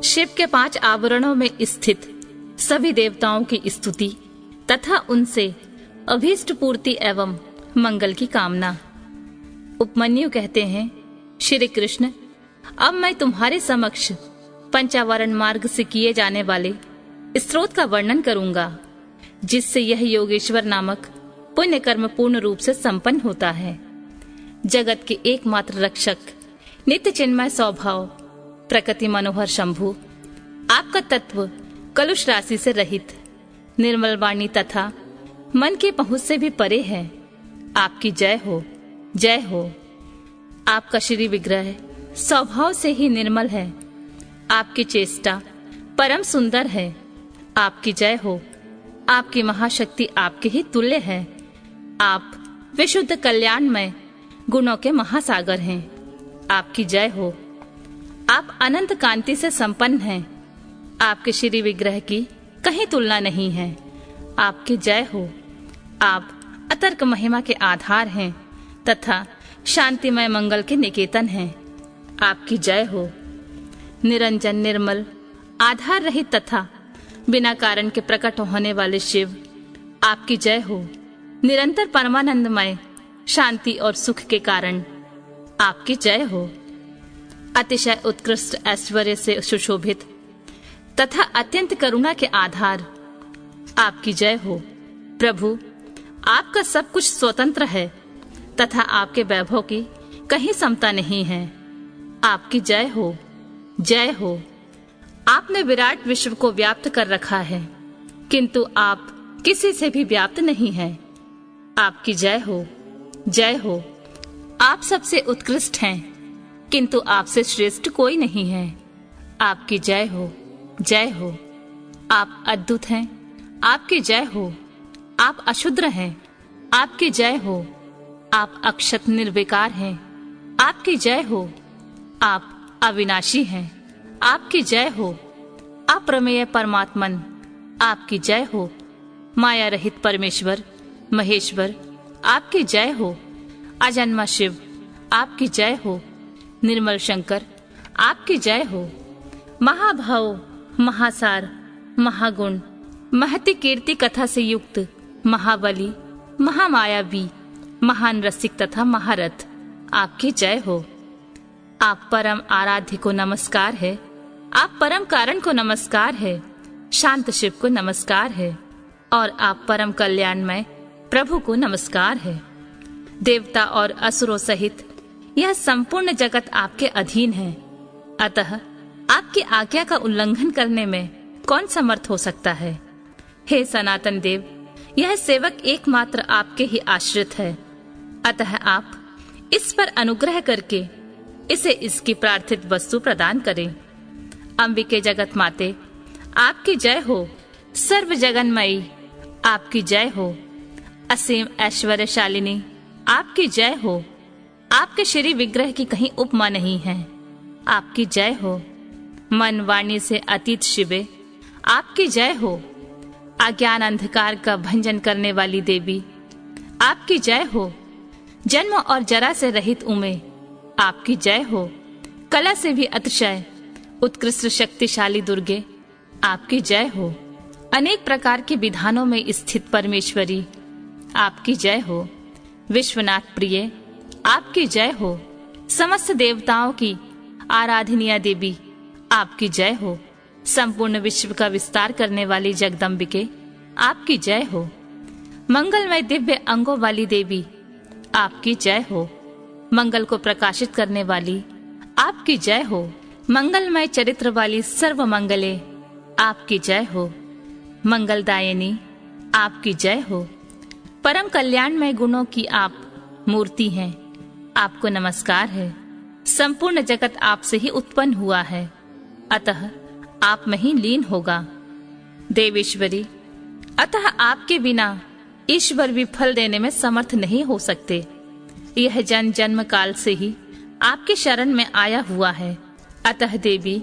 शिव के 5 आवरणों में स्थित सभी देवताओं की स्तुति तथा उनसे अभीष्ट पूर्ति एवं मंगल की कामना। उपमन्यु कहते हैं, श्री कृष्ण, अब मैं तुम्हारे समक्ष पंचावरण मार्ग से किए जाने वाले स्रोत का वर्णन करूंगा, जिससे यह योगेश्वर नामक पुण्य कर्म पूर्ण रूप से संपन्न होता है। जगत के एकमात्र रक्षक, नित्य चिन्मय स्वभाव, प्रकृति मनोहर शंभु, आपका तत्व कलुष राशि से रहित, निर्मल वाणी तथा मन की पहुंच से भी परे है। आपकी जय हो, जय हो। आपका श्री विग्रह स्वभाव से ही निर्मल है। आपकी चेष्टा परम सुंदर है। आपकी जय हो। आपकी महाशक्ति आपके ही तुल्य है। आप विशुद्ध कल्याणमय गुणों के महासागर हैं। आपकी जय हो। आप अनंत कांति से संपन्न हैं। आपके श्री विग्रह की कहीं तुलना नहीं है। आपकी जय हो। आप अतर्क महिमा के आधार हैं तथा शांतिमय मंगल के निकेतन हैं। आपकी जय हो। निरंजन, निर्मल, आधार रहित तथा बिना कारण के प्रकट होने वाले शिव, आपकी जय हो। निरंतर परमानंदमय, शांति और सुख के कारण, आपकी जय हो। अतिशय उत्कृष्ट ऐश्वर्य से सुशोभित तथा अत्यंत करुणा के आधार, आपकी जय हो। प्रभु, आपका सब कुछ स्वतंत्र है तथा आपके वैभव की कहीं समता नहीं है। आपकी जय हो, जय हो। आपने विराट विश्व को व्याप्त कर रखा है, किंतु आप किसी से भी व्याप्त नहीं हैं। आपकी जय हो, जय हो। आप सबसे उत्कृष्ट हैं, किंतु आपसे श्रेष्ठ कोई नहीं है। आपकी जय हो, जय हो। आप अद्भुत हैं। आपकी जय हो। आप अशुद्र हैं। आपकी जय हो। आप अक्षत निर्विकार हैं। आपकी जय हो। आप अविनाशी हैं। आपकी जय हो। अप्रमेय परमात्मन, आपकी जय हो। माया रहित परमेश्वर महेश्वर, आपकी जय हो। अजन्मा शिव, आपकी जय हो। निर्मल शंकर, आपकी जय हो। महाभाव, महासार, महागुण, महती कीर्ति कथा से युक्त महाबली, महामायावी, महान रसिक तथा महारथ, आपकी जय हो। आप परम आराध्य को नमस्कार है। आप परम कारण को नमस्कार है। शांत शिव को नमस्कार है। और आप परम कल्याणमय प्रभु को नमस्कार है। देवता और असुरों सहित यह संपूर्ण जगत आपके अधीन है। अतः आपकी आज्ञा का उल्लंघन करने में कौन समर्थ हो सकता है। हे सनातन देव, यह सेवक एकमात्र आपके ही आश्रित है। अतः आप इस पर अनुग्रह करके इसे इसकी प्रार्थित वस्तु प्रदान करें। अंबिके जगत माते, आपकी जय हो। सर्व जगन्मयी, आपकी जय हो। असीम ऐश्वर्यशालिनी, आपकी जय हो। आपके श्री विग्रह की कहीं उपमा नहीं है। आपकी जय हो। मन वाणी से अतीत शिवे, आपकी जय हो। अज्ञान अंधकार का भंजन करने वाली देवी, आपकी जय हो। जन्म और जरा से रहित उमे, आपकी जय हो। कला से भी अतिशय उत्कृष्ट शक्तिशाली दुर्गे, आपकी जय हो। अनेक प्रकार के विधानों में स्थित परमेश्वरी, आपकी जय हो। विश्वनाथ प्रिय, आपकी जय हो। समस्त देवताओं की आराधनीय देवी, आपकी जय हो। संपूर्ण विश्व का विस्तार करने वाली जगदम्बिके, आपकी जय हो। मंगलमय दिव्य अंगों वाली देवी, आपकी जय हो। मंगल को प्रकाशित करने वाली, आपकी जय हो। मंगलमय चरित्र वाली सर्व मंगले, आपकी जय हो। मंगलदायिनी, आपकी जय हो। परम कल्याणमय गुणों की आप मूर्ति हैं, आपको नमस्कार है। संपूर्ण जगत आपसे ही उत्पन्न हुआ है, अतः आप में ही लीन होगा। देवेश्वरी, अतः आपके बिना ईश्वर भी फल देने में समर्थ नहीं हो सकते। यह जन्म जन्म काल से ही आपके शरण में आया हुआ है। अतः देवी,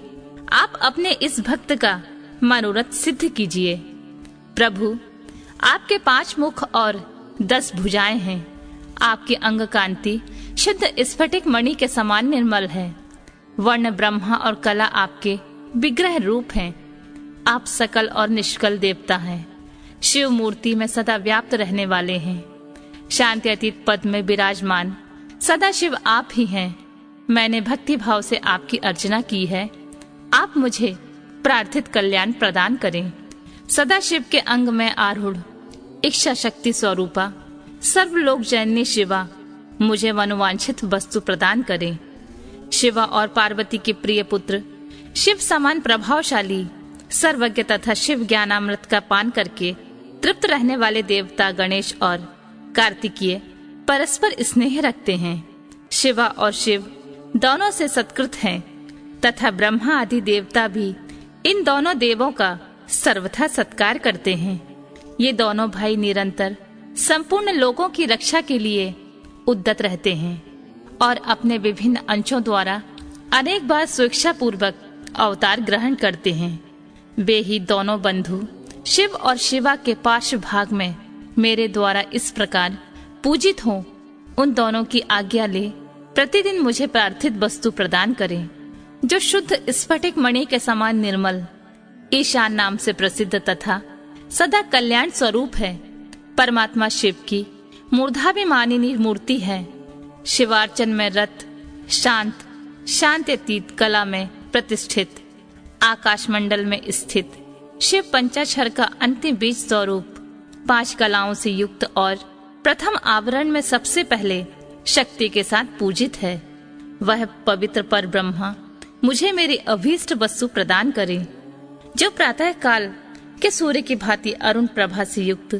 आप अपने इस भक्त का मनोरथ सिद्ध कीजिए। प्रभु, आपके 5 मुख और 10 भुजाएं हैं। आपकी अंग कांति शुद्ध स्फटिक मणि के समान निर्मल है। वर्ण, ब्रह्मा और कला आपके विग्रह रूप हैं। आप सकल और निष्कल देवता हैं। शिव मूर्ति में सदा व्याप्त रहने वाले हैं। शांति अतीत पद में विराजमान सदा शिव आप ही हैं। मैंने भक्ति भाव से आपकी अर्चना की है। आप मुझे प्रार्थित कल्याण प्रदान करें। सदा शिव के अंग में आरूढ़ इच्छा शक्ति स्वरूपा सर्वलोक जननी शिवा मुझे मनोवांछित वस्तु प्रदान करें। शिवा और पार्वती के प्रिय पुत्र, शिव समान प्रभावशाली, सर्वज्ञ तथा शिव ज्ञानामृत का पान करके तृप्त रहने वाले देवता गणेश और कार्तिकेय परस्पर स्नेह रखते हैं। शिवा और शिव दोनों से सत्कृत हैं तथा ब्रह्मा आदि देवता भी इन दोनों देवों का सर्वथा सत्कार करते हैं। ये दोनों भाई निरंतर संपूर्ण लोगों की रक्षा के लिए उद्यत रहते हैं और अपने विभिन्न अंशों द्वारा अनेक बार स्वेच्छा पूर्वक अवतार ग्रहण करते हैं। वे ही दोनों बंधु शिव और शिवा के पार्श्व भाग में मेरे द्वारा इस प्रकार पूजित हों। उन दोनों की आज्ञा ले प्रतिदिन मुझे प्रार्थित वस्तु प्रदान करें, जो शुद्ध स्फटिक मणि के समान निर्मल, ईशान नाम से प्रसिद्ध तथा सदा कल्याण स्वरूप है। परमात्मा शिव की मूर्धाभिमानिनी मूर्ति है। शिवार्चन में रत, शांत, शांत्यतीत कला में प्रतिष्ठित, आकाश मंडल में स्थित शिव पंचाक्षर का अंतिम बीज स्वरूप 5 कलाओं से युक्त और प्रथम आवरण में सबसे पहले शक्ति के साथ पूजित है। वह पवित्र पर ब्रह्मा मुझे मेरी अभीष्ट वस्तु प्रदान करे, जो प्रातः काल के सूर्य की भांति अरुण प्रभा से युक्त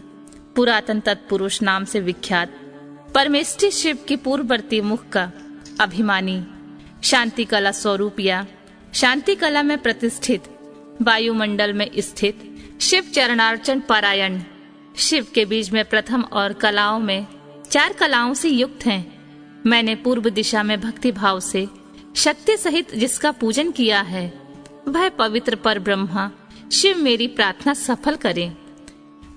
पुरातन तत्पुरुष नाम से विख्यात परमेष्ठी शिव की पूर्ववर्ती मुख का अभिमानी, शांति कला स्वरूप या शांति कला में प्रतिष्ठित, वायुमंडल में स्थित शिव चरणार्चन पारायण, शिव के बीज में प्रथम और कलाओं में 4 कलाओं से युक्त हैं। मैंने पूर्व दिशा में भक्ति भाव से शक्ति सहित जिसका पूजन किया है, वह पवित्र पर ब्रह्मा शिव मेरी प्रार्थना सफल करे।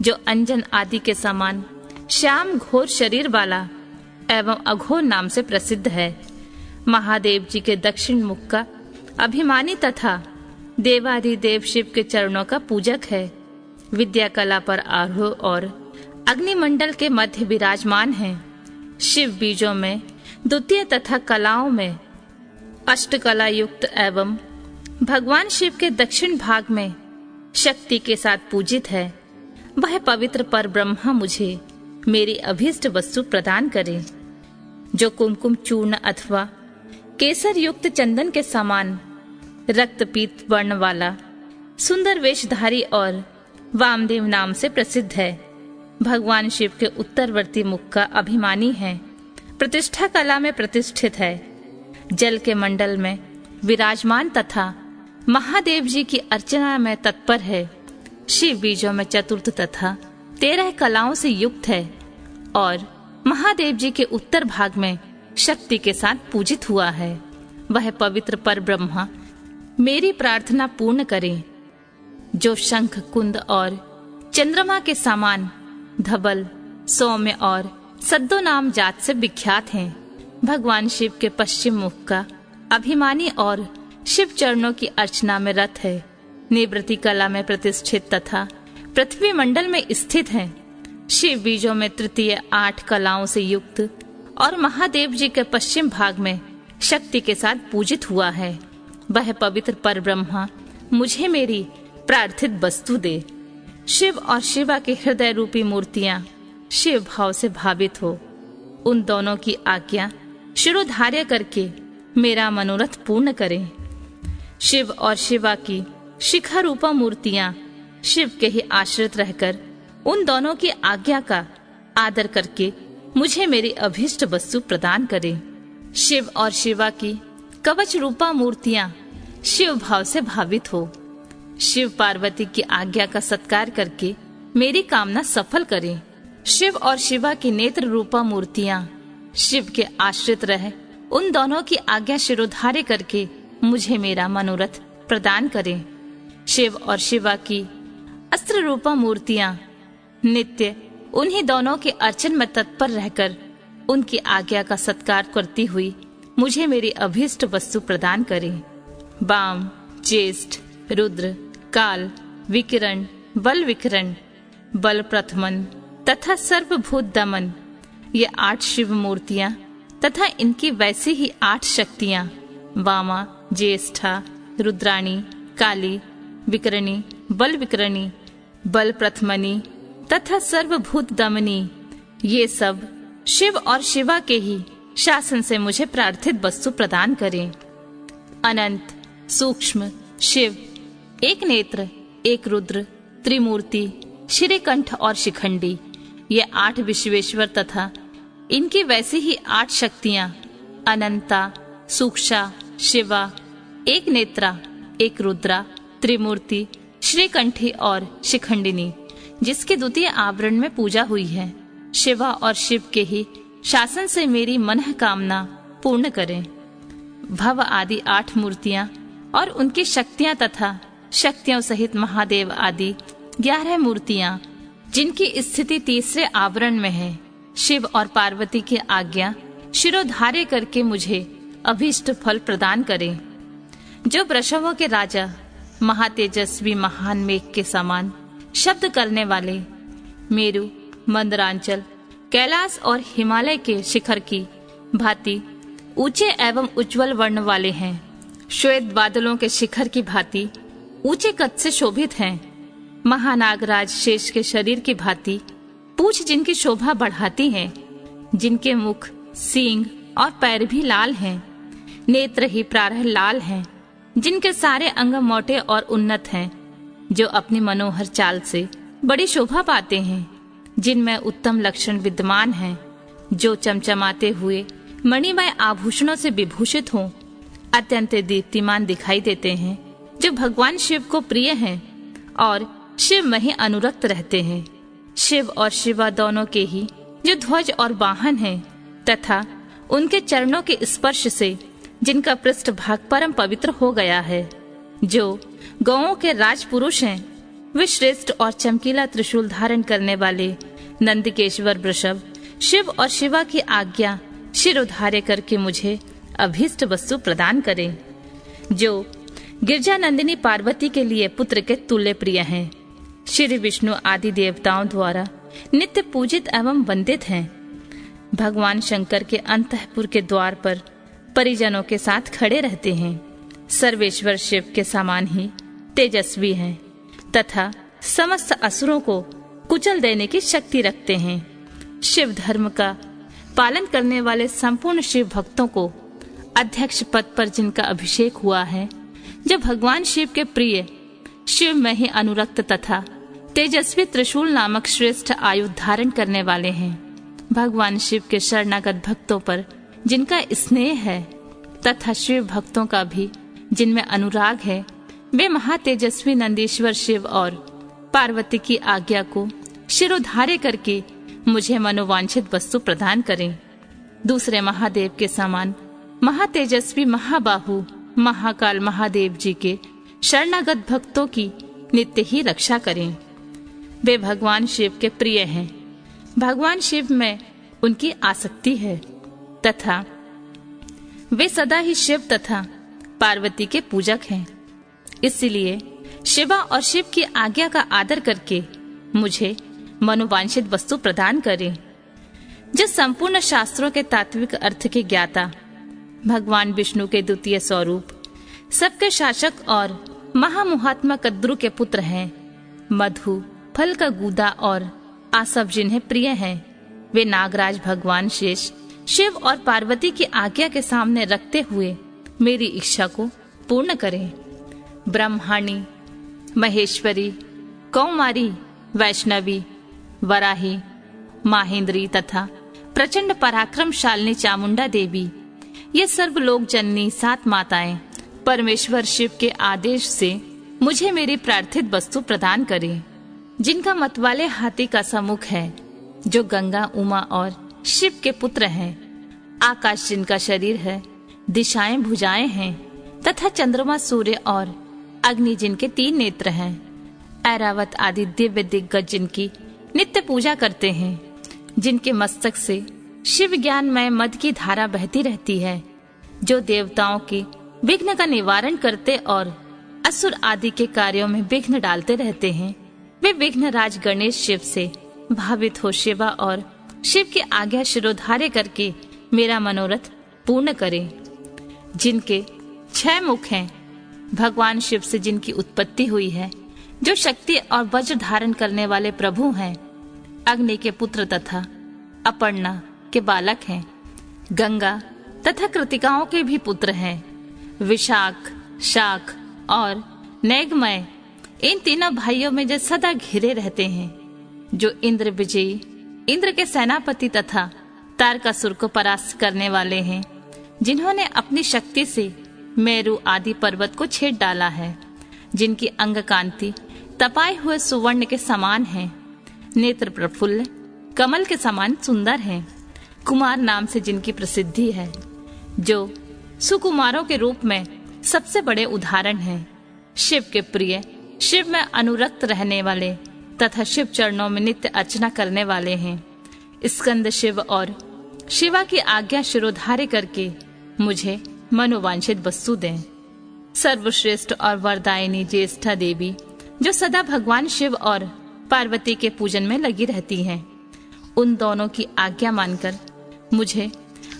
जो अंजन आदि के समान श्याम घोर शरीर वाला एवं अघोर नाम से प्रसिद्ध है, महादेव जी के दक्षिण मुख का अभिमानी तथा देवाधिदेव शिव के चरणों का पूजक है। विद्या कला पर आरूढ़ और अग्निमंडल के मध्य विराजमान है। शिव बीजों में द्वितीय तथा कलाओं में अष्टकला युक्त एवं भगवान शिव के दक्षिण भाग में शक्ति के साथ पूजित है। वह पवित्र पर ब्रह्मा मुझे मेरी अभीष्ट वस्तु प्रदान करे, जो कुमकुम चूर्ण अथवा केसर युक्त चंदन के समान रक्तपीत वर्ण वाला सुंदर वेशधारी और वामदेव नाम से प्रसिद्ध है। भगवान शिव के उत्तरवर्ती मुख का अभिमानी है, प्रतिष्ठा कला में प्रतिष्ठित है, जल के मंडल में विराजमान तथा महादेव जी की अर्चना में तत्पर है। शिव बीजों में चतुर्थ तथा 13 कलाओं से युक्त है और महादेव जी के उत्तर भाग में शक्ति के साथ पूजित हुआ है। वह पवित्र पर ब्रह्मा मेरी प्रार्थना पूर्ण करे, जो शंख कुंद और चंद्रमा के समान धबल, सौम्य और सद्दो नाम जात से विख्यात हैं। भगवान शिव के पश्चिम मुख का अभिमानी और शिव चरणों की अर्चना में रत है, निवृत्ति कला में प्रतिष्ठित तथा पृथ्वी मंडल में स्थित है। शिव बीजों में तृतीय 8 कलाओं से युक्त और महादेव जी के पश्चिम भाग में शक्ति के साथ पूजित हुआ है। वह पवित्र पर ब्रह्मा मुझे मेरी प्रार्थित वस्तु दे। शिव और शिवा की हृदय रूपी मूर्तियां शिव भाव से भावित हो। उन दोनों की आज्ञा शिरोधार्य करके मेरा मनोरथ पूर्ण करें। शिव और शिवा की शिखा रूपा मूर्तियां शिव के ही आश्रित रहकर उन दोनों की आज्ञा का आदर करके मुझे मेरी अभीष्ट वस्तु प्रदान करें। शिव और शिवा की कवच रूपा मूर्तियां शिव भाव से भावित हो। शिव पार्वती की आज्ञा का सत्कार करके मेरी कामना सफल करें। शिव और शिवा की नेत्र रूपा मूर्तियां शिव के आश्रित रहे उन दोनों की आज्ञा शिरोधार्य करके मुझे मेरा मनोरथ प्रदान करें। शिव और शिवा की अस्त्र रूपा मूर्तियां नित्य उन्हीं दोनों के अर्चन में तत्पर रहकर उनकी आज्ञा का सत्कार करती हुई मुझे मेरी अभीष्ट वस्तु प्रदान करें। वाम, ज्येष्ठ, रुद्र, काल, विकिरण, बल विकिरण, बल प्रथमन तथा सर्वभूत दमन, ये 8 शिव मूर्तियां तथा इनकी वैसी ही 8 शक्तियां वामा, ज्येष्ठा, रुद्राणी, काली, विकरणी, बल विकरणी, बल प्रथमनी तथा सर्वभूत दमनी, ये सब शिव और शिवा के ही शासन से मुझे प्रार्थित वस्तु प्रदान करें। अनंत, सूक्ष्म शिव, एक नेत्र, एक रुद्र, त्रिमूर्ति, श्रीकंठ और शिखंडी, ये 8 विश्वेश्वर तथा इनकी वैसी ही 8 शक्तियां अनंता, सूक्षा, शिवा, एक नेत्रा, एक रुद्रा, त्रिमूर्ति, श्रीकंठी और शिखंडिनी, जिसके द्वितीय आवरण में पूजा हुई है, शिवा और शिव के ही शासन से मेरी मनः कामना पूर्ण करें। भव आदि 8 मूर्तियां और उनकी शक्तियां तथा शक्तियों सहित महादेव आदि 11 मूर्तियां, जिनकी स्थिति तीसरे आवरण में है, शिव और पार्वती की आज्ञा शिरोधार्य करके मुझे अभीष्ट फल प्रदान करें। जो वृषभों के राजा, महातेजस्वी महान मेघ के समान शब्द करने वाले, मेरु, मंदरांचल, कैलाश और हिमालय के शिखर की भांति ऊंचे एवं उज्जवल वर्ण वाले हैं, श्वेत बादलों के शिखर की भांति ऊंचे कद से शोभित हैं, महानागराज शेष के शरीर की भांति पूंछ जिनकी शोभा बढ़ाती है, जिनके मुख, सींग और पैर भी लाल हैं, नेत्र ही प्रारः लाल हैं, जिनके सारे अंग मोटे और उन्नत हैं, जो अपनी मनोहर चाल से बड़ी शोभा पाते हैं, जिनमें उत्तम लक्षण विद्यमान हैं, जो चमचमाते हुए मणिमय आभूषणों से विभूषित हों, अत्यंत दीप्तिमान दिखाई देते हैं, जो भगवान शिव को प्रिय हैं और शिव में ही अनुरक्त रहते हैं। शिव और शिवा दोनों के ही जो ध्वज और वाहन हैं तथा उनके चरणों के स्पर्श से जिनका पृष्ठ भाग परम पवित्र हो गया है, जो गौओं के राजपुरुष हैं, वे श्रेष्ठ और चमकीला त्रिशूल धारण करने वाले नंदकेश्वर वृषभ शिव और शिवा की आज्ञा शिरोधार्य करके मुझे अभीष्ट वस्तु प्रदान करें। जो गिरजानंदिनी पार्वती के लिए पुत्र के तुल्य प्रिय हैं, श्री विष्णु आदि देवताओं द्वारा नित्य पूजित एवं वंदित हैं, भगवान शंकर के अंतःपुर के द्वार पर परिजनों के साथ खड़े रहते हैं, सर्वेश्वर शिव के समान ही तेजस्वी हैं तथा समस्त असुरों को कुचल देने की शक्ति रखते हैं। शिव धर्म का पालन करने वाले संपूर्ण शिव भक्तों को अध्यक्ष पद पर जिनका अभिषेक हुआ है, जो भगवान शिव के प्रिय, शिव में ही अनुरक्त तथा तेजस्वी त्रिशूल नामक श्रेष्ठ आयुध धारण करने वाले हैं, भगवान शिव के शरणागत भक्तों पर जिनका स्नेह है तथा शिव भक्तों का भी जिनमें अनुराग है, वे महातेजस्वी नंदीश्वर शिव और पार्वती की आज्ञा को शिरोधार्य करके मुझे मनोवांछित वस्तु प्रदान करें। दूसरे महादेव के समान महातेजस्वी महाबाहु महाकाल महादेव जी के शरणागत भक्तों की नित्य ही रक्षा करें। वे भगवान शिव के प्रिय हैं, भगवान शिव में उनकी आसक्ति है तथा वे सदा ही शिव तथा पार्वती के पूजक हैं। इसलिए शिवा और शिव की आज्ञा का आदर करके मुझे मनोवांछित वस्तु प्रदान करें। जो संपूर्ण शास्त्रों के तात्विक अर्थ के ज्ञाता, भगवान विष्णु के द्वितीय स्वरूप, सबके शासक और महामुहात्मा कद्रु के पुत्र हैं, मधु, फल का गूदा और आसव जिन्हें प्रिय हैं, वे नागराज भगवान शेष शिव और पार्वती की आज्ञा के सामने रखते हुए मेरी इच्छा को पूर्ण करें। ब्रह्माणी, महेश्वरी, कौमारी, वैष्णवी, वराही, माहेंद्री तथा प्रचंड पराक्रमशालिनी चामुंडा देवी, ये सर्व लोक जननी 7 माताएं परमेश्वर शिव के आदेश से मुझे मेरी प्रार्थित वस्तु प्रदान करें। जिनका मतवाले हाथी का सम्मुख है, जो गंगा, उमा और शिव के पुत्र हैं, आकाश जिनका शरीर है, दिशाएं भुजाएं हैं तथा चंद्रमा, सूर्य और अग्नि जिनके 3 नेत्र हैं, ऐरावत आदि दिव्य दिग्गज जिनकी नित्य पूजा करते हैं, जिनके मस्तक से शिव ज्ञानमय मद की धारा बहती रहती है, जो देवताओं के विघ्न का निवारण करते और असुर आदि के कार्यों में विघ्न डालते रहते हैं, वे विघ्न राज गणेश शिव से भावित हो शिवा और शिव की आज्ञा शिरोधार्य करके मेरा मनोरथ पूर्ण करें। जिनके 6 मुख हैं, भगवान शिव से जिनकी उत्पत्ति हुई है, जो शक्ति और वज्र धारण करने वाले प्रभु हैं, अग्नि के पुत्र तथा अपर्णा के बालक हैं, गंगा तथा कृतिकाओं के भी पुत्र हैं, विशाख, शाख और नैगमय, इन तीनों भाइयों में जो सदा घिरे रहते हैं, जो इंद्र विजयी, इंद्र के सेनापति तथा तारकासुर को परास्त करने वाले हैं, जिन्होंने अपनी शक्ति से मेरु आदि पर्वत को छेद डाला है, जिनकी अंग कांति तपाए हुए सुवर्ण के समान है, नेत्र प्रफुल्ल कमल के समान सुंदर हैं, कुमार नाम से जिनकी प्रसिद्धि है, जो सुकुमारों के रूप में सबसे बड़े उदाहरण हैं, शिव के प्रिय, शिव में अनुरक्त रहने वाले तथा शिव चरणों में नित्य अर्चना करने वाले हैं, स्कंद शिव और शिवा की आज्ञा शिरोधार्य करके मुझे मनोवांछित वस्तु दें। सर्वश्रेष्ठ और वरदायिनी ज्येष्ठा देवी, जो सदा भगवान शिव और पार्वती के पूजन में लगी रहती हैं, उन दोनों की आज्ञा मानकर मुझे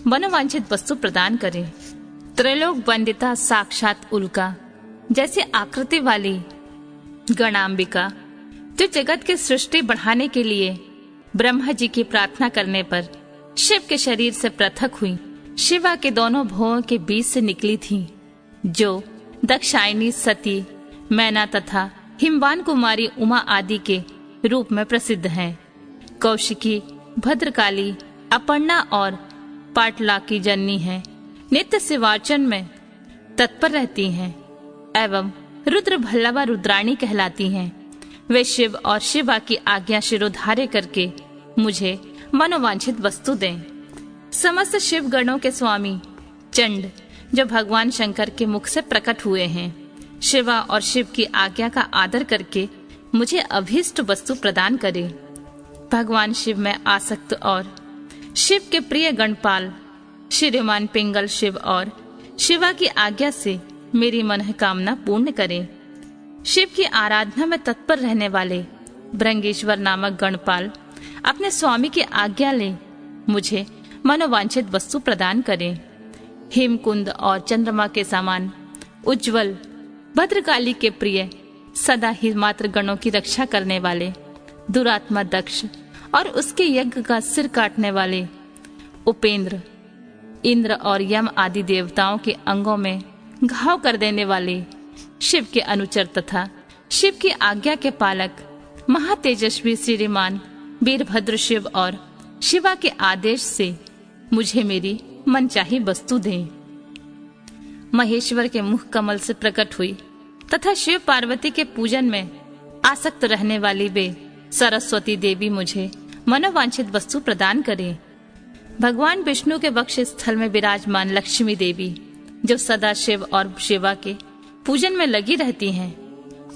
मनोवांछित वस्तु प्रदान करें। त्रैलोक वंदिता साक्षात उल्का जैसी आकृति वाली गणांबिका, जो जगत की सृष्टि बढ़ाने के लिए ब्रह्मा जी की प्रार्थना करने पर शिव के शरीर से पृथक हुई, शिवा के दोनों भुवों के बीच से निकली थी, जो दक्षायनी, सती, मैना तथा हिमवान कुमारी उमा आदि के रूप में प्रसिद्ध हैं। कौशिकी, भद्रकाली, अपर्णा और पाटला की जननी है, नित्य शिवार्चन में तत्पर रहती हैं एवं रुद्र भल्लवा रुद्राणी कहलाती हैं। वे शिव और शिवा की आज्ञा शिरोधार्य करके मुझे मनोवांछित वस्तु दें। समस्त शिव गणों के स्वामी चंड, जो भगवान शंकर के मुख से प्रकट हुए हैं, शिवा और शिव की आज्ञा का आदर करके मुझे अभीष्ट वस्तु प्रदान करें। भगवान शिव में आसक्त और शिव के प्रिय गणपाल श्रीमान पिंगल शिव और शिवा की आज्ञा से मेरी मनोकामना पूर्ण करें। शिव की आराधना में तत्पर रहने वाले भृंगेश्वर नामक गणपाल अपने स्वामी की आज्ञा ले मुझे मनोवांछित वस्तु प्रदान करें। हेमकुंद और चंद्रमा के समान उज्जवल भद्रकाली के प्रिय, सदा ही मात्र गणों की रक्षा करने वाले दुरात्मा दक्ष और उसके यज्ञ का सिर काटने वाले उपेंद्र, इंद्र और यम आदि देवताओं के अंगों में घाव कर देने वाले शिव के अनुचर तथा शिव की आज्ञा के पालक महातेजस्वी श्रीमान वीरभद्र शिव और शिवा के आदेश से मुझे मेरी मनचाही वस्तु दें। महेश्वर के मुख कमल से प्रकट हुई तथा शिव पार्वती के पूजन में आसक्त रहने वाली वे सरस्वती देवी मुझे मनोवांछित वस्तु प्रदान करें। भगवान विष्णु के वक्ष स्थल में विराजमान लक्ष्मी देवी, जो सदा शिव और शिवा के पूजन में लगी रहती हैं,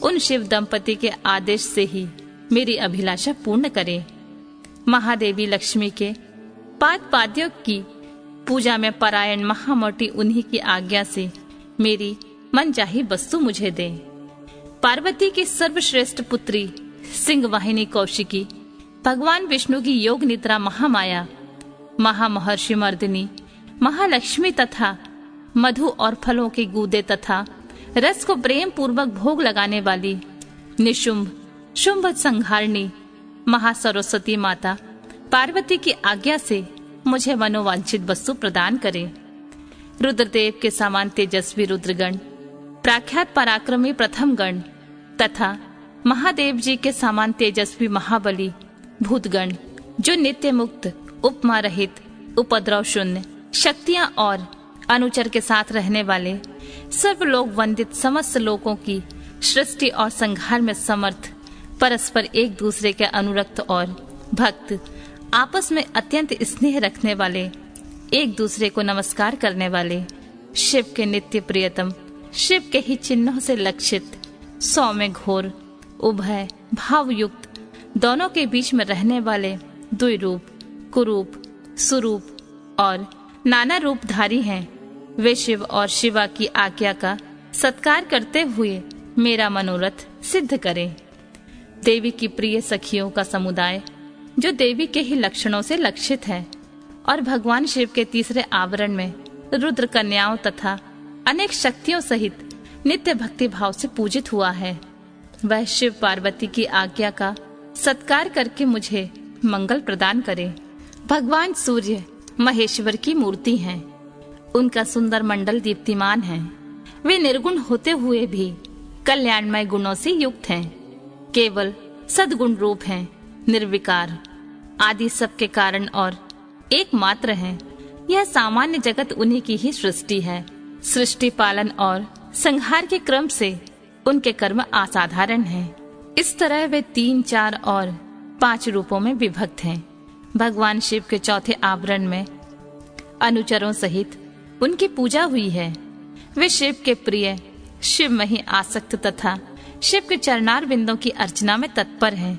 उन शिव दंपति के आदेश से ही मेरी अभिलाषा पूर्ण करें। महादेवी लक्ष्मी के पाद्यों की पूजा में परायण महामोटी उन्हीं की आज्ञा से मेरी मनचाही वस्तु मुझे दें। पार्वती की सर्वश्रेष्ठ पुत्री सिंहवाहिनी कौशिकी, भगवान विष्णु की योग निद्रा महामाया, महामहर्षि मर्दिनी, महालक्ष्मी तथा मधु और फलों के गूदे तथा रस को प्रेम पूर्वक भोग लगाने वाली निशुंभ शुंभ संहारणी महासरस्वती माता पार्वती की आज्ञा से मुझे मनोवांछित वस्तु प्रदान करें। रुद्रदेव के समान तेजस्वी रुद्रगण, प्रख्यात पराक्रमी प्रथम गण तथा महादेव जी के समान तेजस्वी महाबली भूतगण, जो नित्य मुक्त, उपमा रहित, उपद्रव शून्य, शक्तियां और अनुचर के साथ रहने वाले सर्वलोक वंदित समस्त लोकों की सृष्टि और संहार में समर्थ, परस्पर एक दूसरे के अनुरक्त और भक्त, आपस में अत्यंत स्नेह रखने वाले, एक दूसरे को नमस्कार करने वाले, शिव के नित्य प्रियतम, शिव के ही चिन्हों से लक्षित, सौम्य घोर, उभय भावयुक्त, दोनों के बीच में रहने वाले द्विरूप, कुरूप, सुरूप और नाना रूपधारी हैं। वे शिव और शिवा की आज्ञा का सत्कार करते हुए मेरा मनोरथ सिद्ध करे। देवी की प्रिय सखियों का समुदाय जो देवी के ही लक्षणों से लक्षित है और भगवान शिव के तीसरे आवरण में रुद्र कन्याओं तथा अनेक शक्तियों सहित नित्य भक्ति भाव से पूजित हुआ है, वह शिव पार्वती की आज्ञा का सत्कार करके मुझे मंगल प्रदान करे। भगवान सूर्य महेश्वर की मूर्ति हैं। उनका सुंदर मंडल दीप्तिमान है। वे निर्गुण होते हुए भी कल्याणमय गुणों से युक्त हैं। केवल सद्गुण रूप हैं, निर्विकार, आदि सबके कारण और एकमात्र हैं। यह सामान्य जगत उन्हीं की ही सृष्टि है। सृष्टि पालन और संहार के क्रम से उनके कर्म असाधारण हैं। इस तरह वे 3, 4 और 5 रूपों में विभक्त हैं। भगवान शिव के चौथे आवरण में अनुचरों सहित उनकी पूजा हुई है। वे शिव के प्रिय, शिव में ही आसक्त तथा शिव के चरणार बिंदों की अर्चना में तत्पर हैं।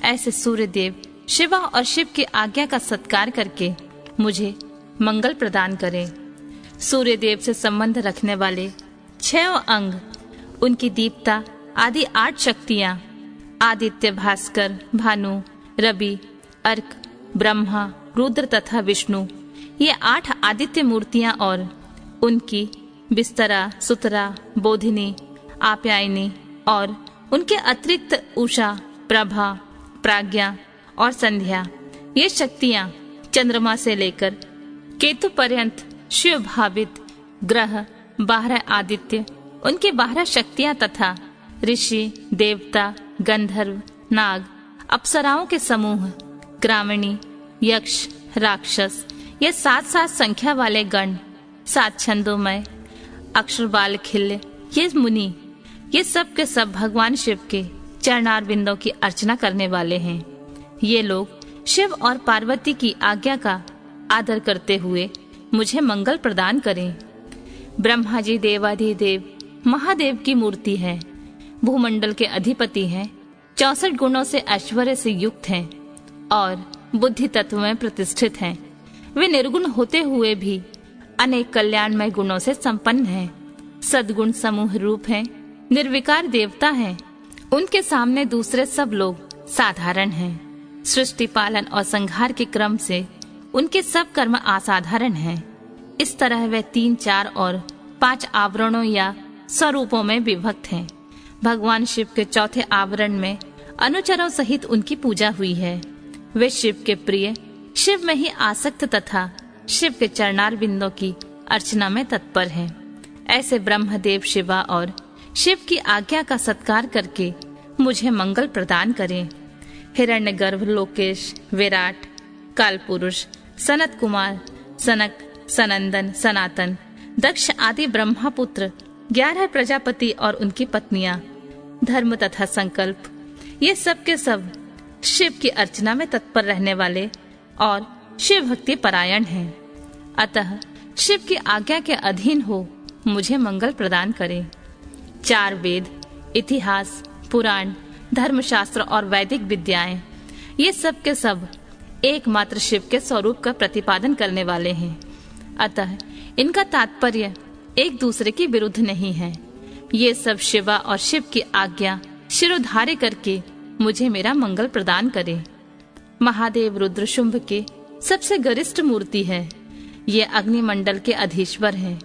ऐसे सूर्य देव शिवा और शिव की आज्ञा का सत्कार करके मुझे मंगल प्रदान करें। सूर्य देव से संबंध रखने वाले 6 अंग, उनकी दीप्ता आदि 8 शक्तियां, आदित्य, भास्कर, भानु, रवि, अर्क, ब्रह्मा, रुद्र तथा विष्णु, ये 8 आदित्य मूर्तियां और उनकी बिस्तरा, सुतरा, बोधिनी, आप्यायनी और उनके अतिरिक्त उषा, प्रभा, प्राज्ञा और संध्या, ये शक्तियां चंद्रमा से लेकर केतु पर्यंत शिव भावित ग्रह, 12 आदित्य, उनके 12 शक्तियां तथा ऋषि, देवता, गंधर्व, नाग, अप्सराओं के समूह, ग्रामणी, यक्ष, राक्षस, ये 7 संख्या वाले गण, 7 छंदोमय अक्षर बाल खिल्य, ये मुनि, ये सब के सब भगवान शिव के चरणार बिंदों की अर्चना करने वाले हैं। ये लोग शिव और पार्वती की आज्ञा का आदर करते हुए मुझे मंगल प्रदान करें। ब्रह्मा जी देवाधिदेव महादेव की मूर्ति है। भूमंडल के अधिपति हैं। 64 गुणों से ऐश्वर्य से युक्त हैं और बुद्धि तत्व में प्रतिष्ठित हैं। वे निर्गुण होते हुए भी अनेक कल्याणमय गुणों से संपन्न हैं। सद्गुण समूह रूप हैं। निर्विकार देवता हैं। उनके सामने दूसरे सब लोग साधारण हैं। सृष्टि पालन और संहार के क्रम से उनके सब कर्म असाधारण हैं। इस तरह वे 3, 4 और 5 आवरणों या स्वरूपों में विभक्त हैं। भगवान शिव के चौथे आवरण में अनुचरों सहित उनकी पूजा हुई है। वे शिव के प्रिय, शिव में ही आसक्त तथा शिव के चरणार बिंदों की अर्चना में तत्पर हैं। ऐसे ब्रह्मदेव शिवा और शिव की आज्ञा का सत्कार करके मुझे मंगल प्रदान करें। हिरण्यगर्भ, लोकेश, विराट, कालपुरुष, सनत कुमार, सनक, सनंदन, सनातन, दक्ष आदि ब्रह्मपुत्र, 11 प्रजापति और उनकी पत्नियां, धर्म तथा संकल्प, ये सब के सब शिव की अर्चना में तत्पर रहने वाले और शिव भक्ति परायण हैं। अतः शिव की आज्ञा के अधीन हो मुझे मंगल प्रदान करें। 4 वेद, इतिहास, पुराण, धर्मशास्त्र और वैदिक विद्याएं, ये सब के सब एकमात्र शिव के स्वरूप का प्रतिपादन करने वाले हैं। अतः इनका तात्पर्य एक दूसरे के विरुद्ध नहीं है। ये सब शिवा और शिव की आज्ञा शिरोधार्य करके मुझे मेरा मंगल प्रदान करे। महादेव रुद्र शुंभ के सबसे गरिष्ठ मूर्ति है। ये अग्निमंडल के अधीश्वर हैं।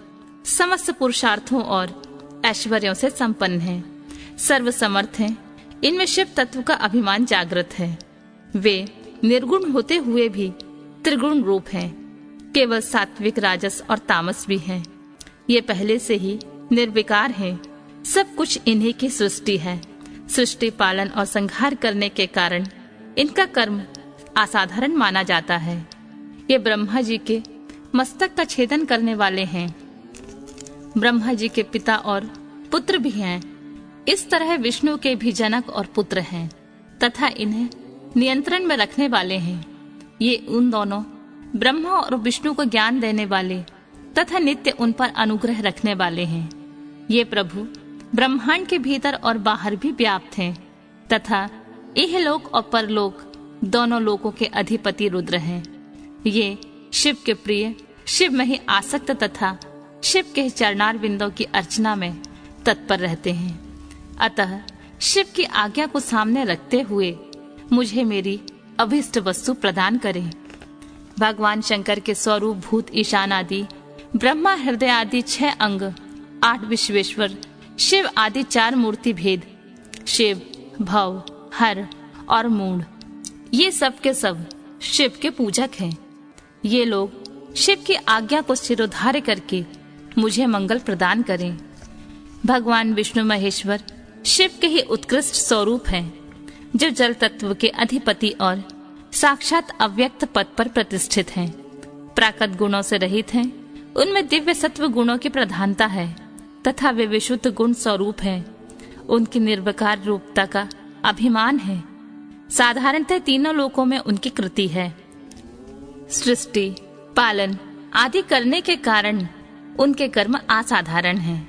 समस्त पुरुषार्थों और ऐश्वर्यों से संपन्न हैं। सर्वसमर्थ हैं। इनमें शिव तत्व का अभिमान जागृत है। वे निर्गुण होते हुए भी त्रिगुण रूप हैं। केवल सात्विक, राजस और तामस भी हैं। ये पहले से ही निर्विकार हैं। सब कुछ इन्हीं की सृष्टि है। सृष्टि पालन और संहार करने के कारण इनका कर्म असाधारण माना जाता है। ये ब्रह्मा जी के मस्तक का छेदन करने वाले हैं। ब्रह्मा जी के पिता और पुत्र भी हैं। इस तरह विष्णु के भी जनक और पुत्र हैं तथा इन्हें नियंत्रण में रखने वाले हैं। ये उन दोनों ब्रह्मा और विष्णु को ज्ञान देने वाले तथा नित्य उन पर अनुग्रह रखने वाले हैं। ये प्रभु ब्रह्मांड के भीतर और बाहर भी व्याप्त हैं तथा इहलोक और परलोक दोनों लोकों के अधिपति रुद्र हैं। ये शिव के प्रिय, शिव में ही आसक्त तथा शिव के चरणार बिंदों की अर्चना में तत्पर रहते हैं। अतः शिव की आज्ञा को सामने रखते हुए मुझे मेरी अभीष्ट वस्तु प्रदान करें। भगवान शंकर के स्वरूप भूत ईशान आदि, ब्रह्मा हृदय आदि 6 अंग, 8 विश्वेश्वर, शिव आदि 4 मूर्ति भेद, शिव, भव, हर और मूढ़, ये सब के सब शिव के पूजक हैं। ये लोग शिव की आज्ञा को शिरोधार्य करके मुझे मंगल प्रदान करें। भगवान विष्णु महेश्वर शिव के ही उत्कृष्ट स्वरूप हैं, जो जल तत्व के अधिपति और साक्षात अव्यक्त पद पर प्रतिष्ठित हैं। प्राकृत गुणों से रहित हैं, उनमें दिव्य सत्व गुणों की प्रधानता है तथा वे विशुद्ध गुण स्वरूप हैं। उनकी निर्विकार रूपता का अभिमान है। साधारणतः तीनों लोकों में उनकी कृति है। सृष्टि, पालन आदि करने के कारण उनके कर्म असाधारण हैं।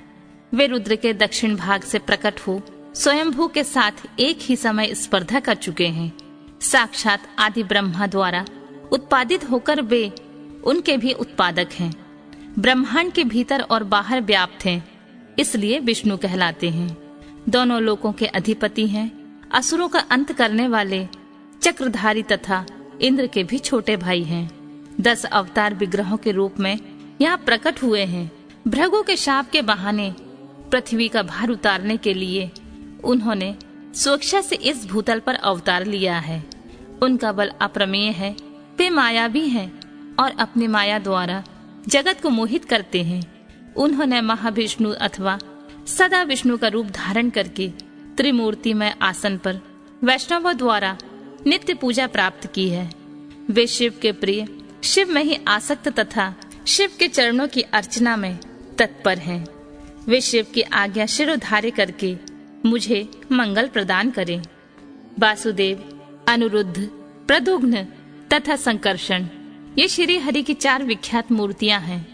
वे रुद्र के दक्षिण भाग से प्रकट हो स्वयंभू के साथ एक ही समय स्पर्धा कर चुके हैं। साक्षात आदि ब्रह्मा द्वारा उत्पादित होकर वे उनके भी उत्पादक हैं। ब्रह्मांड के भीतर और बाहर व्याप्त हैं, इसलिए विष्णु कहलाते हैं। दोनों लोकों के अधिपति हैं। असुरों का अंत करने वाले चक्रधारी तथा इंद्र के भी छोटे भाई हैं। 10 अवतार विग्रहों के रूप में यहाँ प्रकट हुए हैं। भृगु के शाप के बहाने पृथ्वी का भार उतारने के लिए उन्होंने स्वेच्छा से इस भूतल पर अवतार लिया है। उनका बल अप्रमेय है। वे मायावी हैं और अपनी माया द्वारा जगत को मोहित करते हैं। उन्होंने महाविष्णु अथवा सदा विष्णु का रूप धारण करके त्रिमूर्तिमय आसन पर वैष्णवों द्वारा नित्य पूजा प्राप्त की है। वे शिव के प्रिय, शिव में ही आसक्त तथा शिव के चरणों की अर्चना में तत्पर हैं। वे शिव की आज्ञा शिरोधार्य करके मुझे मंगल प्रदान करें। वासुदेव, अनिरुद्ध, प्रद्युम्न तथा संकर्षण, ये श्री हरि की 4 विख्यात मूर्तियां हैं।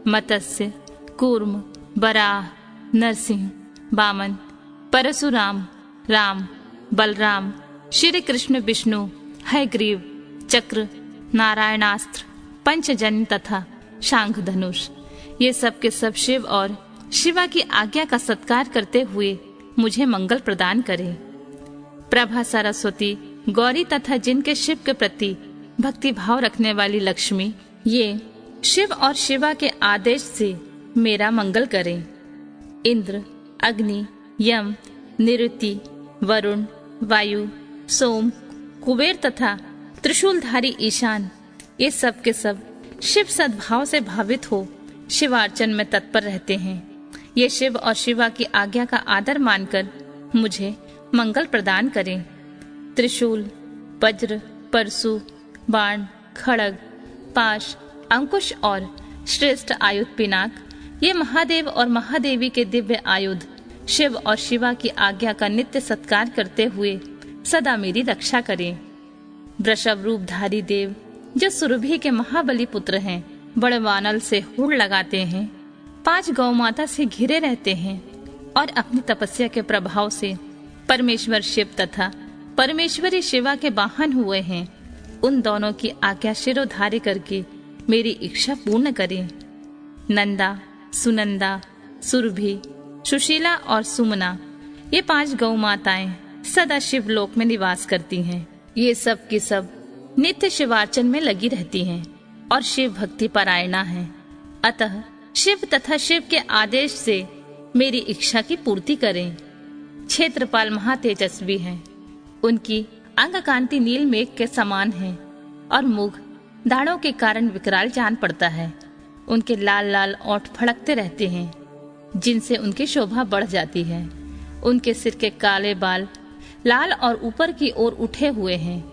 मत्स्य, कूर्म, वराह, नरसिंह, वामन, परशुराम, राम, बलराम, श्री कृष्ण, विष्णु, हयग्रीव, चक्र, नारायणास्त्र, पंचजन्य तथा शांख धनुष, ये सब के सब शिव और शिवा की आज्ञा का सत्कार करते हुए मुझे मंगल प्रदान करें। प्रभा, सरस्वती, गौरी तथा जिनके शिव के प्रति भक्ति भाव रखने वाली लक्ष्मी, ये शिव और शिवा के आदेश से मेरा मंगल करें। इंद्र, अग्नि, यम, निरुति, वरुण, वायु, सोम, कुबेर तथा त्रिशूलधारी ईशान, ये सब के सब शिव सद्भाव से भावित हो शिवार्चन में तत्पर रहते हैं। ये शिव और शिवा की आज्ञा का आदर मानकर मुझे मंगल प्रदान करें। त्रिशूल, वज्र, परशु, बाण, खड़ग, पाश, अंकुश और श्रेष्ठ आयुध पिनाक, ये महादेव और महादेवी के दिव्य आयुध शिव और शिवा की आज्ञा का नित्य सत्कार करते हुए सदा मेरी रक्षा करें। वृषभ रूपधारी देव, जो सुरभि के महाबली पुत्र हैं, बड़े वानल से हुड़ लगाते हैं, 5 गौ माता से घिरे रहते हैं और अपनी तपस्या के प्रभाव से परमेश्वर शिव तथा परमेश्वरी शिवा के वाहन हुए हैं, उन दोनों की आज्ञा शिरोधार्य करके मेरी इच्छा पूर्ण करें। नंदा, सुनंदा, सुरभि, सुशीला और सुमना, ये 5 गौ माताएं सदा शिव लोक में निवास करती हैं। ये सब की सब नित्य शिवार्चन में लगी रहती हैं और शिव भक्ति परायणा हैं। अतः शिव तथा शिव के आदेश से मेरी इच्छा की पूर्ति करें। क्षेत्रपाल महातेजस्वी हैं। उनकी अंग कांति नील मेघ के समान है और मुख दाढ़ों के कारण विकराल जान पड़ता है। उनके लाल लाल ओठ फड़कते रहते हैं, जिनसे उनकी शोभा बढ़ जाती है। उनके सिर के काले बाल लाल और ऊपर की ओर उठे हुए हैं।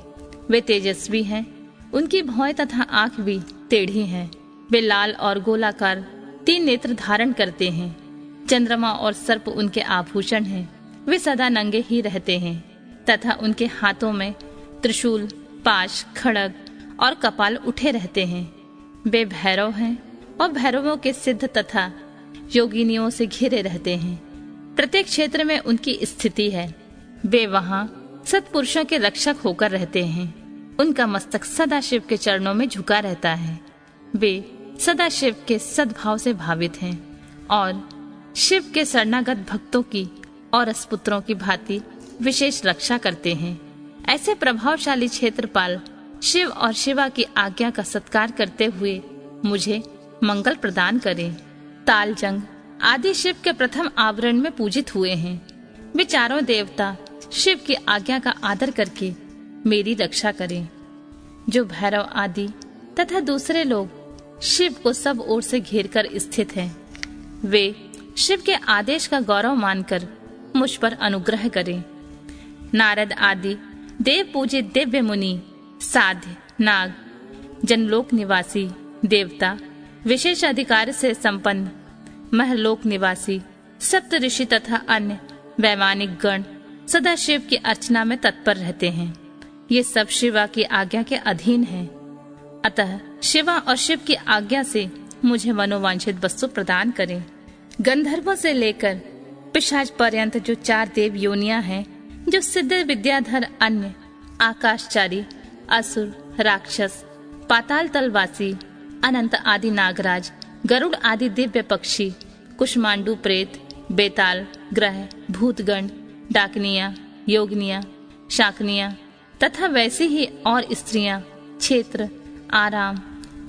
वे तेजस्वी हैं। उनकी भौं तथा आंख भी टेढ़ी हैं। वे लाल और गोलाकार 3 नेत्र धारण करते हैं। चंद्रमा और सर्प उनके आभूषण हैं। वे सदा नंगे ही रहते हैं तथा उनके हाथों में त्रिशूल, पाश, खड़ग और कपाल उठे रहते हैं। वे भैरव हैं और भैरवों के सिद्ध तथा योगिनियों से घिरे रहते हैं। प्रत्येक क्षेत्र में उनकी स्थिति है। वे वहाँ सत्पुरुषों के रक्षक होकर रहते हैं। उनका मस्तक सदा शिव के चरणों में झुका रहता है। वे सदा शिव के सद्भाव से भावित हैं और शिव के शरणागत भक्तों की और असपुत्रों की भांति विशेष रक्षा करते हैं। ऐसे प्रभावशाली क्षेत्रपाल शिव और शिवा की आज्ञा का सत्कार करते हुए मुझे मंगल प्रदान करें। तालजंग आदि शिव के प्रथम आवरण में पूजित हुए हैं। वे चारों देवता शिव की आज्ञा का आदर करके मेरी रक्षा करें। जो भैरव आदि तथा दूसरे लोग शिव को सब ओर से घेर कर स्थित हैं, वे शिव के आदेश का गौरव मानकर मुझ पर अनुग्रह करें। नारद आदि देव पूजित दिव्य मुनि, साध्य, नाग, जनलोक निवासी देवता, विशेष अधिकार से संपन्न महलोक निवासी सप्त ऋषि तथा अन्य वैमानिक गण सदा शिव की अर्चना में तत्पर रहते हैं। ये सब शिवा की आज्ञा के अधीन हैं। अतः शिवा और शिव की आज्ञा से मुझे मनोवांछित वस्तु प्रदान करें। गंधर्वों से लेकर पिशाच पर्यंत जो 4 देव योनियां हैं, जो सिद्ध विद्याधर, अन्य आकाशचारी, असुर, राक्षस, पाताल तलवासी, अनंत आदि नागराज, गरुड़ आदि दिव्य पक्षी, कुष्मांडू प्रेत, बेताल, ग्रह, भूतगण, डाकनिया, योगनिया, शाकनिया तथा वैसी ही और स्त्रियां, क्षेत्र, आराम,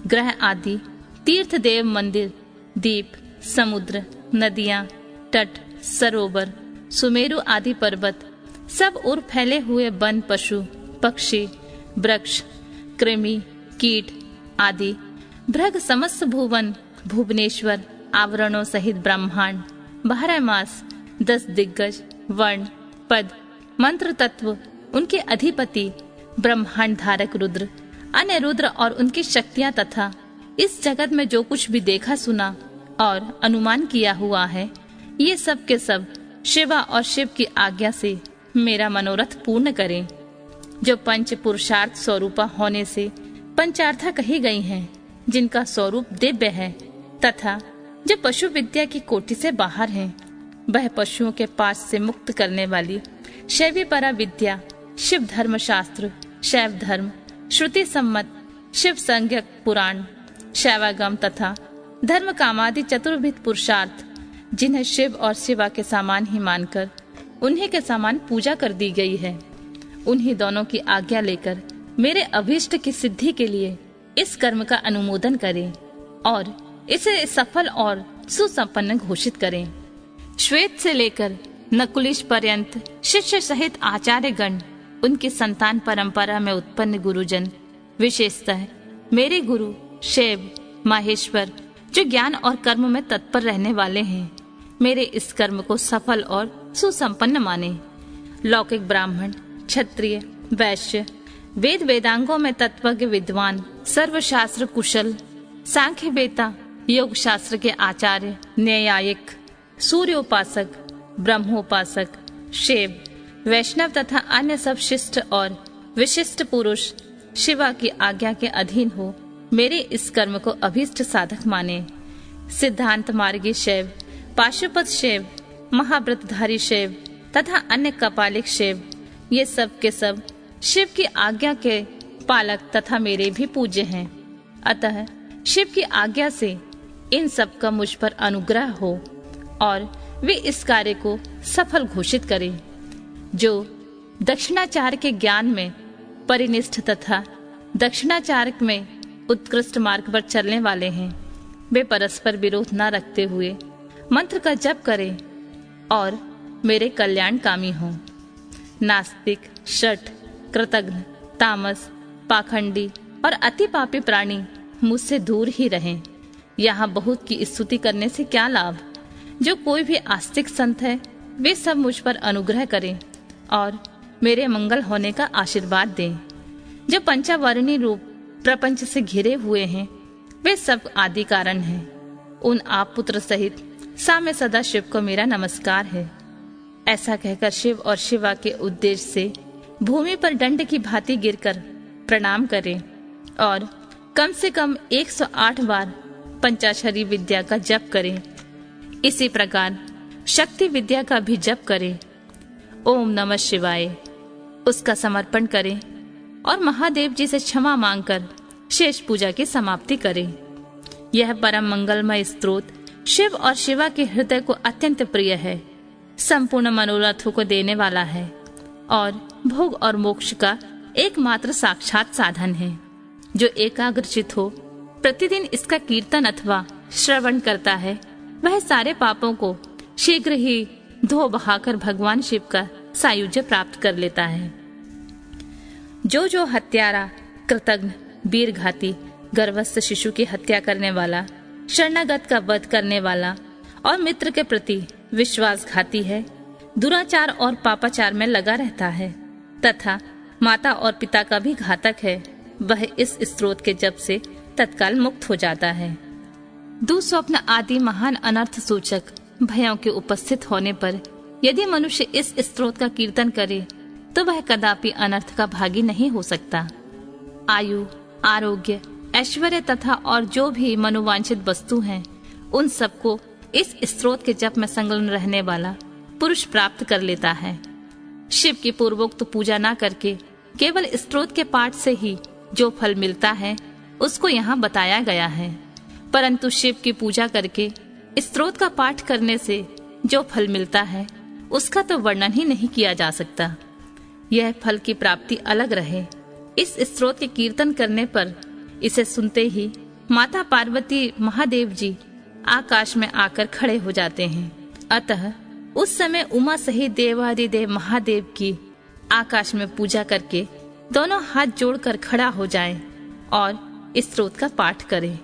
ग्रह आदि, तीर्थ देव, मंदिर, दीप, समुद्र, नदियां, तट, सरोवर, सुमेरु आदि पर्वत, सब ओर फैले हुए वन, पशु, पक्षी, वृक्ष, कृमि, कीट आदि, भृग, समस्त भुवन, भुवनेश्वर, आवरणों सहित ब्रह्मांड, 12 मास, 10 दिग्गज, वर्ण, पद, मंत्र तत्व, उनके अधिपति, ब्रह्मांड धारक रुद्र, अन्य रुद्र और उनकी शक्तियां तथा इस जगत में जो कुछ भी देखा, सुना और अनुमान किया हुआ है, ये सब के सब शिवा और शिव की आज्ञा से मेरा मनोरथ पूर्ण करें। जो पंच पुरुषार्थ स्वरूपा होने से पंचार्था कही गई हैं, जिनका स्वरूप दिव्य है, तथा जो पशु विद्या की कोटि से बाहर हैं, वह पशुओं के पास से मुक्त करने वाली शैवी परा विद्या, शिव धर्म शास्त्र, शैव धर्म, श्रुति सम्मत, शिव संज्ञक पुराण, शैवागम तथा धर्म कामादि चतुर्विध पुरुषार्थ, जिन्हें शिव और शिवा के समान ही मानकर उन्हीं के समान पूजा कर दी गई है, उन्हीं दोनों की आज्ञा लेकर मेरे अभीष्ट की सिद्धि के लिए इस कर्म का अनुमोदन करें और इसे सफल और सुसंपन्न घोषित करें। श्वेत से लेकर नकुलिश पर्यंत शिष्य सहित आचार्य गण, उनकी संतान परंपरा में उत्पन्न गुरुजन, विशेषतः मेरे गुरु शिव माहेश्वर, जो ज्ञान और कर्म में तत्पर रहने वाले हैं, मेरे इस कर्म को सफल और सुसंपन्न माने। लौकिक ब्राह्मण, क्षत्रिय, वैश्य, वेद वेदांगों में तत्वज्ञ विद्वान, सर्वशास्त्र कुशल, सांख्य वेता, योग शास्त्र के आचार्य, न्यायिक, सूर्योपासक, ब्रह्मोपासक, शिव, वैष्णव तथा अन्य सब शिष्ट और विशिष्ट पुरुष शिवा की आज्ञा के अधीन हो मेरे इस कर्म को अभीष्ट साधक माने। सिद्धांत मार्गी शैव, पाशुपत शैव, महाव्रतधारी शैव तथा अन्य कपालिक शैव, ये सब के सब शिव की आज्ञा के पालक तथा मेरे भी पूज्य हैं। अतः शिव की आज्ञा से इन सब का मुझ पर अनुग्रह हो और वे इस कार्य को सफल घोषित करें। जो दक्षिणाचार के ज्ञान में परिनिष्ठ तथा दक्षिणाचार में उत्कृष्ट मार्ग पर चलने वाले हैं, वे परस्पर विरोध न रखते हुए मंत्र का जप करें और मेरे कल्याण कामी हों। नास्तिक, शठ, कृतघ्न, तामस, पाखंडी और अति पापी प्राणी मुझसे दूर ही रहें। यहाँ बहुत की स्तुति करने से क्या लाभ। जो कोई भी आस्तिक संत है, वे सब मुझ पर अनुग्रह करें और मेरे मंगल होने का आशीर्वाद दें। जो पंचावरणी रूप प्रपंच से घिरे हुए हैं, वे सब आदि कारण हैं। उन आप पुत्र सहित साम्य सदा शिव को मेरा नमस्कार है। ऐसा कहकर शिव और शिवा के उद्देश्य से भूमि पर दंड की भांति गिरकर प्रणाम करें और कम से कम 108 बार पंचाक्षरी विद्या का जप करें। इसी प्रकार शक्ति विद्या का भी जप करें। ओम नमः शिवाय उसका समर्पण करें और महादेव जी से क्षमा मांगकर शेष पूजा की समाप्ति करें। यह परम मंगलमय स्तोत्र शिव और शिवा के हृदय को अत्यंत प्रिय है। संपूर्ण मनोरथों को देने वाला है और भोग और मोक्ष का एकमात्र साक्षात साधन है। जो एकाग्रचित हो प्रतिदिन इसका कीर्तन अथवा श्रवण करता है, वह सारे पापों को शीघ्र ही धो बहाकर भगवान शिव का सायुज्य प्राप्त कर लेता है। जो हत्यारा, कृतघ्न, वीरघाती, गर्भस्थ शिशु की हत्या करने वाला, शरणागत का वध करने वाला और मित्र के प्रति विश्वासघाती है, दुराचार और पापाचार में लगा रहता है तथा माता और पिता का भी घातक है, वह इस स्रोत के जप से तत्काल मुक्त हो जाता है। दुस्वप्न आदि महान अनर्थ सूचक भयों के उपस्थित होने पर यदि मनुष्य इस स्रोत का कीर्तन करे तो वह कदापि अनर्थ का भागी नहीं हो सकता। आयु, आरोग्य, ऐश्वर्य तथा और जो भी मनोवांछित वस्तु हैं, उन सबको इस स्रोत के जप में संलग्न रहने वाला पुरुष प्राप्त कर लेता है। शिव की पूर्वोक्त पूजा न करके केवल स्रोत के पाठ से ही जो फल मिलता है उसको यहाँ बताया गया है, परंतु शिव की पूजा करके स्रोत का पाठ करने से जो फल मिलता है उसका तो वर्णन ही नहीं किया जा सकता। यह फल की प्राप्ति अलग रहे, इस स्रोत के कीर्तन करने पर इसे सुनते ही माता पार्वती महादेव जी आकाश में आकर खड़े हो जाते हैं। अतः उस समय उमा सहित देवादिदेव महादेव की आकाश में पूजा करके दोनों हाथ जोड़कर खड़ा हो जाएं और इस स्रोत का पाठ करें।